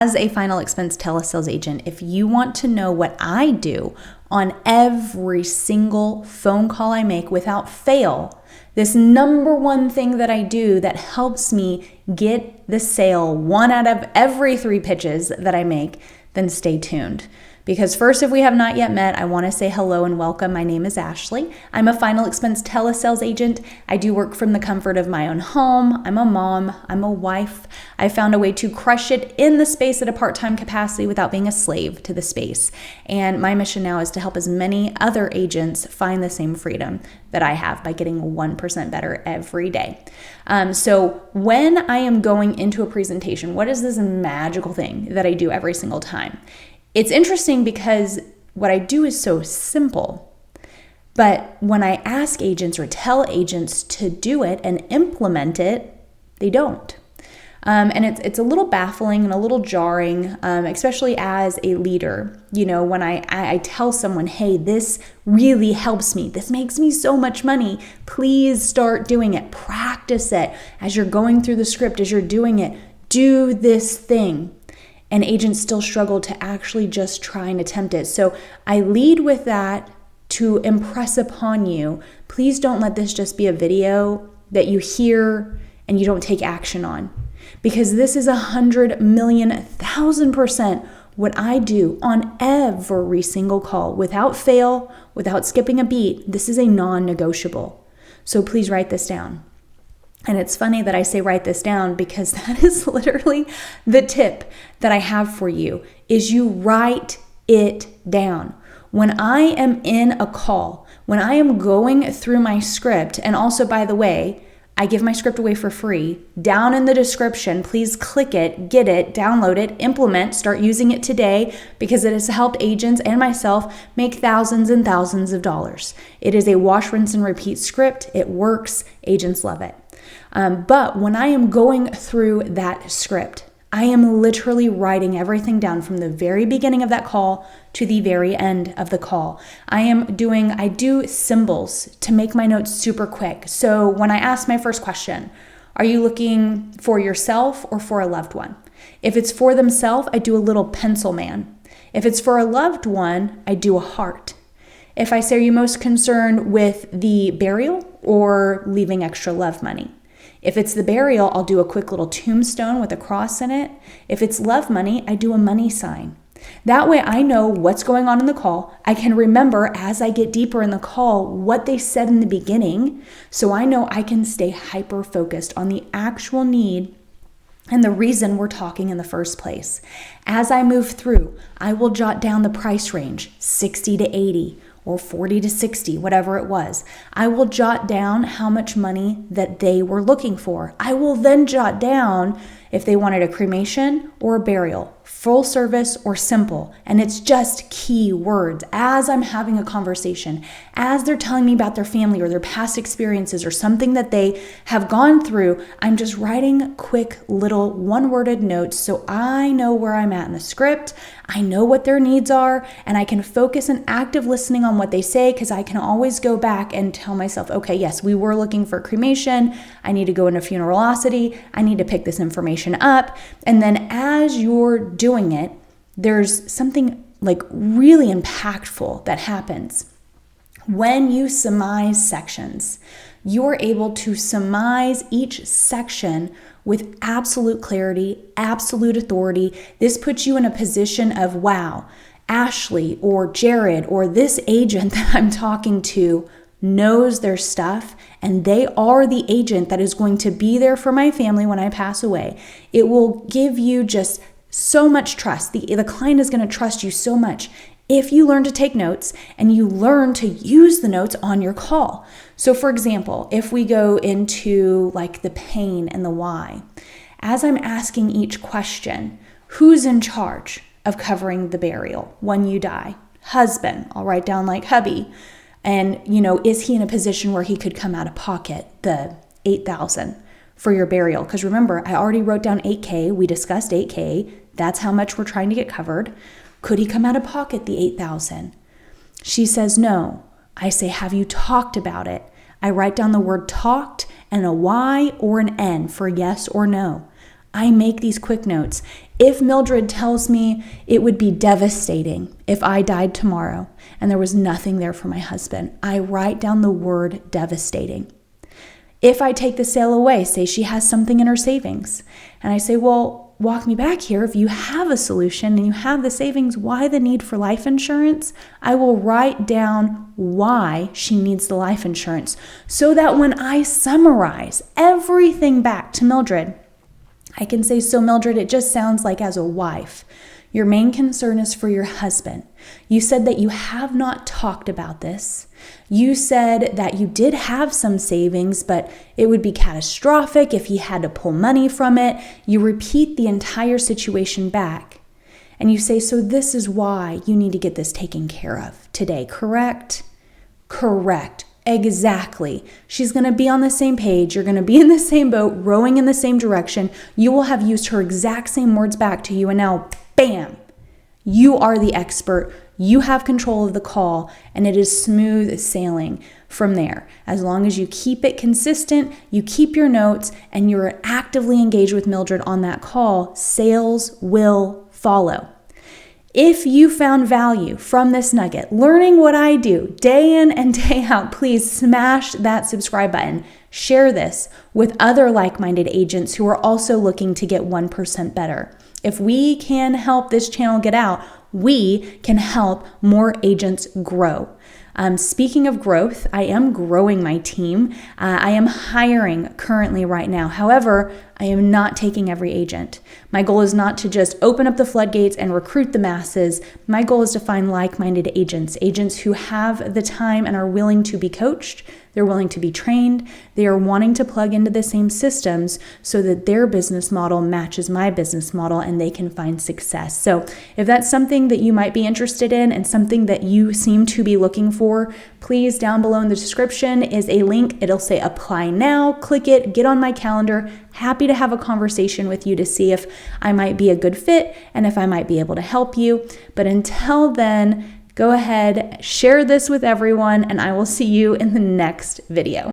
As a final expense telesales agent, if you want to know what I do on every single phone call I make without fail, this number one thing that I do that helps me get the sale 1 out of every 3 pitches that I make, then stay tuned. Because first, if we have not yet met, I want to say hello and welcome. My name is Ashley. I'm a final expense telesales agent. I do work from the comfort of my own home. I'm a mom. I'm a wife. I found a way to crush it in the space at a part-time capacity without being a slave to the space. And my mission now is to help as many other agents find the same freedom that I have by getting 1% better every day. So when I am going into a presentation, what is this magical thing that I do every single time? It's interesting because what I do is so simple, but when I ask agents or tell agents to do it and implement it, they don't. And it's a little baffling and a little jarring, especially as a leader. You know, when I tell someone, hey, this really helps me. This makes me so much money. Please start doing it. Practice it as you're going through the script, as you're doing it. Do this thing. And agents still struggle to actually just try and attempt it. So I lead with that to impress upon you. Please don't let this just be a video that you hear and you don't take action on. Because this is 100 million, 1,000% what I do on every single call. Without fail, without skipping a beat, this is a non-negotiable. So please write this down. And it's funny that I say write this down because that is literally the tip that I have for you is you write it down. When I am in a call, when I am going through my script, and also, by the way, I give my script away for free. Down in the description, please click it, get it, download it, implement, start using it today because it has helped agents and myself make thousands and thousands of dollars. It is a wash, rinse, and repeat script. It works. Agents love it. But when I am going through that script, I am literally writing everything down from the very beginning of that call to the very end of the call. I do symbols to make my notes super quick. So when I ask my first question, are you looking for yourself or for a loved one? If it's for themselves, I do a little pencil man. If it's for a loved one, I do a heart. If I say, are you most concerned with the burial or leaving extra love money? If it's the burial, I'll do a quick little tombstone with a cross in it. If it's love money, I do a money sign. That way I know what's going on in the call. I can remember as I get deeper in the call what they said in the beginning, so I know I can stay hyper-focused on the actual need and the reason we're talking in the first place. As I move through, I will jot down the price range, 60 to 80. Or 40 to 60, whatever it was. I will jot down how much money that they were looking for. I will then jot down if they wanted a cremation or a burial, full service or simple. And it's just key words as I'm having a conversation, as they're telling me about their family or their past experiences or something that they have gone through. I'm just writing quick little one-worded notes so I know where I'm at in the script. I know what their needs are, and I can focus on active listening on what they say because I can always go back and tell myself, okay, yes, we were looking for cremation. I need to go into funeralocity. I need to pick this information up. And then as you're doing it, there's something like really impactful that happens. When you surmise sections, you're able to surmise each section with absolute clarity, absolute authority. This puts you in a position of, wow, Ashley or Jared or this agent that I'm talking to knows their stuff, and they are the agent that is going to be there for my family when I pass away. It will give you just so much trust. The client is going to trust you so much if you learn to take notes and you learn to use the notes on your call. So for example, if we go into like the pain and the why, as I'm asking each question, who's in charge of covering the burial when you die? Husband. I'll write down like hubby. And, is he in a position where he could come out of pocket the $8,000 for your burial? Because remember, I already wrote down $8K. We discussed $8K. That's how much we're trying to get covered. Could he come out of pocket the $8,000? She says no. I say, have you talked about it? I write down the word talked and a Y or an N for yes or no. I make these quick notes. If Mildred tells me it would be devastating if I died tomorrow and there was nothing there for my husband, I write down the word devastating. If I take the sale away, say she has something in her savings, and I say, well, walk me back here. If you have a solution and you have the savings, why the need for life insurance? I will write down why she needs the life insurance so that when I summarize everything back to Mildred, I can say, so Mildred, it just sounds like as a wife, your main concern is for your husband. You said that you have not talked about this. You said that you did have some savings, but it would be catastrophic if he had to pull money from it. You repeat the entire situation back. And you say, so this is why you need to get this taken care of today, correct? Correct. Exactly. She's going to be on the same page. You're going to be in the same boat, rowing in the same direction. You will have used her exact same words back to you. And now, bam, you are the expert. You have control of the call, and it is smooth sailing from there. As long as you keep it consistent, you keep your notes, and you're actively engaged with Mildred on that call, sales will follow. If you found value from this nugget, learning what I do day in and day out, please smash that subscribe button. Share this with other like-minded agents who are also looking to get 1% better. If we can help this channel get out, we can help more agents grow. Speaking of growth, I am growing my team. I am hiring currently right now. However, I am not taking every agent. My goal is not to just open up the floodgates and recruit the masses. My goal is to find like-minded agents who have the time and are willing to be coached. They're willing to be trained. They are wanting to plug into the same systems so that their business model matches my business model and they can find success. So if that's something that you might be interested in and something that you seem to be looking for, please, down below in the description is a link. It'll say apply now. Click it, get on my calendar. Happy to have a conversation with you to see if I might be a good fit and if I might be able to help you. But until then, go ahead, share this with everyone, and I will see you in the next video.